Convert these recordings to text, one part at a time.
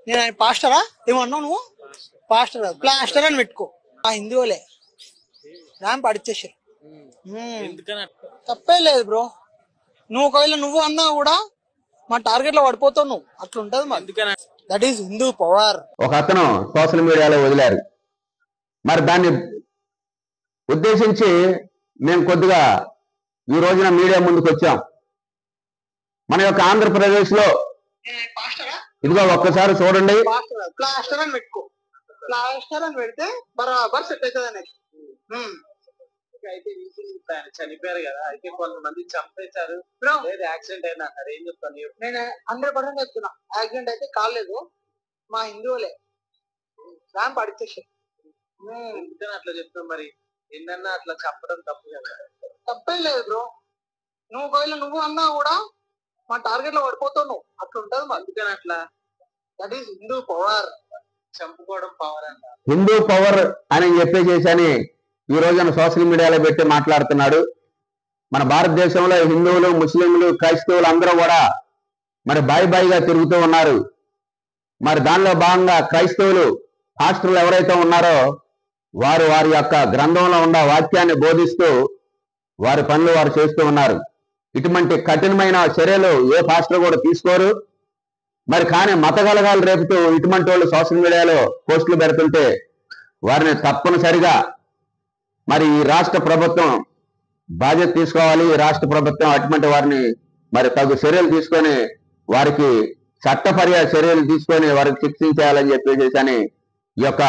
నేను పాస్టరా ఏమన్నావు నువ్వు? పాస్టర్ ప్లాస్టర్ అని పెట్టుకో. ఆ హిందువులే ర్యాంప్ అడిచేసారు. తప్పే లేదు బ్రో. నువ్వు ఒకవేళ నువ్వు అన్నా కూడా మా టార్గెట్ లో పడిపోతావు నువ్వు. అట్లా ఉంటది. That is Hindu power. ఒక అతను సోషల్ మీడియాలో వదిలారు. మరి దాన్ని ఉద్దేశించి మేము కొద్దిగా ఈ రోజున మీడియా ముందుకు వచ్చాం. మన యొక్క ఆంధ్రప్రదేశ్ లో ఇదిగో ఒక్కసారి చూడండి. ప్లాస్టర్ అని పెట్టుకో. ప్లాస్టర్ అని పెడితే బరాబర్ సెట్ అవుతుంది. అయితే చనిపోయారు కదా, అయితే కొంతమంది చంపేశారు, యాక్సిడెంట్ అయినా ఏం చెప్తాను? నేను 100% చెప్తున్నా, యాక్సిడెంట్ అయితే కాలేదు. మా హిందువులే ర్యాంప్ అడిచేసారు. ఎందుకని అట్లా చెప్తాం? మరి ఎన్నన్నా అట్లా చెప్పడం తప్పు కదా. తప్పే లేదు బ్రో. నువ్వు ఒకవేళ నువ్వు అన్నా కూడా మా టార్గెట్ లో పడిపోతావు నువ్వు. అట్లా ఉంటది. అందుకని అట్లా. That is Hindu power. చంపుకోవడం పవర్ అంట. హిందూ పవర్ అని చెప్పేసి ఈ రోజున సోషల్ మీడియాలో పెట్టి మాట్లాడుతున్నాడు. మన భారతదేశంలో హిందువులు, ముస్లింలు, క్రైస్తవులు అందరూ కూడా మరి బాయిగా తిరుగుతూ ఉన్నారు. మరి దానిలో భాగంగా క్రైస్తవులు పాస్టర్లు ఎవరైతే ఉన్నారో వారు వారి యొక్క గ్రంథంలో ఉన్న వాక్యాన్ని బోధిస్తూ వారి పనులు వారు చేస్తూ ఉన్నారు. ఇటువంటి కఠినమైన చర్యలు ఏ పాస్టర్ కూడా తీసుకోరు. మరి కానీ మత కలగాలు రేపుతూ ఇటువంటి వాళ్ళు సోషల్ మీడియాలో పోస్టులు పెడుతుంటే వారిని తప్పనిసరిగా మరి ఈ రాష్ట్ర ప్రభుత్వం బాధ్యత తీసుకోవాలి. ఈ రాష్ట్ర ప్రభుత్వం అటువంటి వారిని మరి తగు చర్యలు తీసుకొని వారికి చట్టపర్య చర్యలు తీసుకొని వారికి శిక్షించాలని చెప్పేసి అని ఈ యొక్క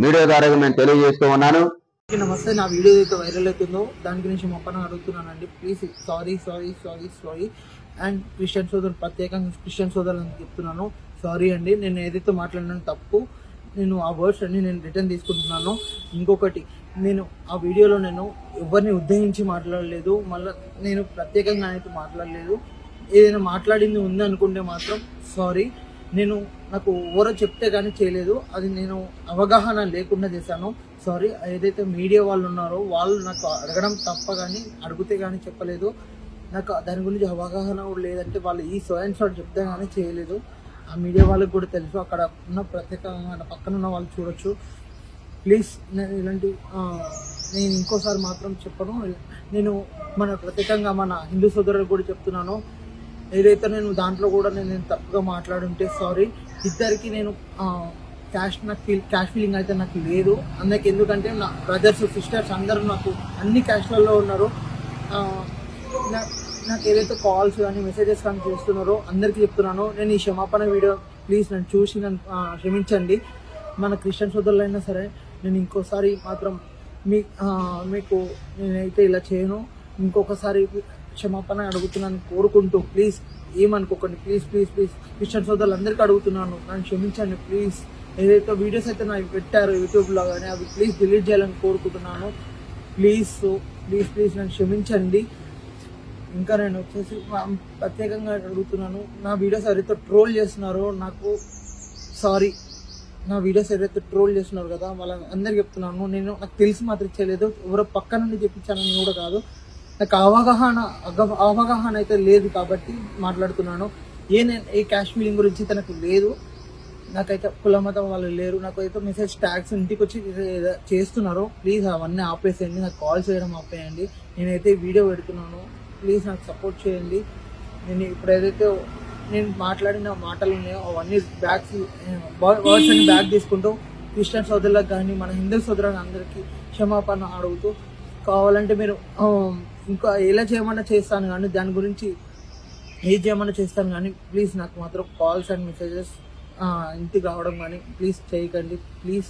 మీడియా ద్వారా నేను తెలియజేస్తూ ఉన్నాను. నమస్తే. నా వీడియో అయితే వైరల్ అవుతుందో దాని గురించి మొప్పన అడుగుతున్నానండి. Please sorry. అండ్ క్రిస్టియన్ సోదరులు, ప్రత్యేకంగా క్రిస్టియన్ సోదరులను చెప్తున్నాను, సారీ అండి. నేను ఏదైతే మాట్లాడినా తప్పు, నేను ఆ వర్డ్స్ అన్ని నేను రిటర్న్ తీసుకుంటున్నాను. ఇంకొకటి, నేను ఆ వీడియోలో నేను ఎవరిని ఉద్దేశించి మాట్లాడలేదు, మళ్ళీ నేను ప్రత్యేకంగా అయితే మాట్లాడలేదు. ఏదైనా మాట్లాడింది ఉంది అనుకుంటే మాత్రం సారీ. నేను నాకు ఎవరో చెప్తే కానీ చేయలేదు, అది నేను అవగాహన లేకుండా చేశాను, సారీ. ఏదైతే మీడియా వాళ్ళు ఉన్నారో వాళ్ళు నాకు అడగడం తప్ప కానీ అడిగితే కానీ చెప్పలేదు. నాకు దాని గురించి అవగాహన కూడా లేదంటే వాళ్ళు ఈ సో చెప్తే కానీ చేయలేదు. ఆ మీడియా వాళ్ళకి కూడా తెలుసు, అక్కడ ఉన్న ప్రత్యేకంగా పక్కన ఉన్న వాళ్ళు చూడొచ్చు. ప్లీజ్ నేను నేను ఇంకోసారి మాత్రం చెప్పను. నేను ప్రత్యేకంగా మన హిందూ సోదరులకు కూడా చెప్తున్నాను, ఏదైతే నేను దాంట్లో కూడా నేను తప్పుగా మాట్లాడుంటే సారీ. ఇద్దరికి నేను క్యాష్ ఫీలింగ్ అయితే నాకు లేదు. అందుకే ఎందుకంటే నా బ్రదర్స్, సిస్టర్స్ అందరూ నాకు అన్ని క్యాష్లలో ఉన్నారు. నాకు ఏదైతే కాల్స్ కానీ మెసేజెస్ కానీ చేస్తున్నారో అందరికీ చెప్తున్నాను, నేను ఈ క్షమాపణ వీడియో ప్లీజ్ నన్ను చూసి నన్ను క్షమించండి. మన క్రిస్టియన్ సోదరులైనా సరే నేను ఇంకోసారి మాత్రం మీకు నేనైతే ఇలా చేయను. ఇంకొకసారి క్షమాపణ అడుగుతున్నాను కోరుకుంటూ, ప్లీజ్ ఏమనుకోకండి. ప్లీజ్ క్రిస్టియన్ సోదరులు అందరికీ అడుగుతున్నాను, నన్ను క్షమించండి ప్లీజ్. ఏదైతే వీడియోస్ అయితే నాకు పెట్టారో యూట్యూబ్లో కానీ అవి ప్లీజ్ డిలీట్ చేయాలని కోరుకుంటున్నాను. ప్లీజ్ నన్ను క్షమించండి. ఇంకా నేను వచ్చేసి ప్రత్యేకంగా అడుగుతున్నాను, నా వీడియోస్ ఎవరైతే ట్రోల్ చేస్తున్నారో నాకు సారీ. నా వీడియోస్ ఏదైతే ట్రోల్ చేస్తున్నారు కదా వాళ్ళందరికీ చెప్తున్నాను, నాకు తెలిసి మాత్రం చేయలేదు, ఎవరో పక్క నుండి చెప్పించానని కూడా కాదు. నాకు అవగాహన అయితే లేదు కాబట్టి మాట్లాడుతున్నాను. ఏ క్యాష్ ఫీలింగ్ గురించి అయితే నాకు లేదు. నాకైతే కుల మతం వాళ్ళు లేరు. నాకైతే మెసేజ్ ట్యాగ్స్ ఇంటికి వచ్చి చేస్తున్నారు, ప్లీజ్ అవన్నీ ఆపేసేయండి. నాకు కాల్ చేయడం ఆపేయండి. నేనైతే వీడియో పెడుతున్నాను, ప్లీజ్ నాకు సపోర్ట్ చేయండి. నేను ఇప్పుడు ఏదైతే నేను మాట్లాడిన మాటలు ఉన్నాయో అవన్నీ వర్డ్స్ అన్ని బ్యాక్ తీసుకుంటూ క్రిస్టియన్ సోదరులకు కానీ మన హిందూ సోదరులకు అందరికీ క్షమాపణ అడుగుతూ, కావాలంటే మీరు ఇంకా ఎలా చేయమన్నా చేస్తాను కానీ దాని గురించి ఏది చేయమన్నా చేస్తాను కానీ ప్లీజ్ నాకు మాత్రం కాల్స్ అండ్ మెసేజెస్ ఇంటికి రావడం కానీ ప్లీజ్ చేయకండి. ప్లీజ్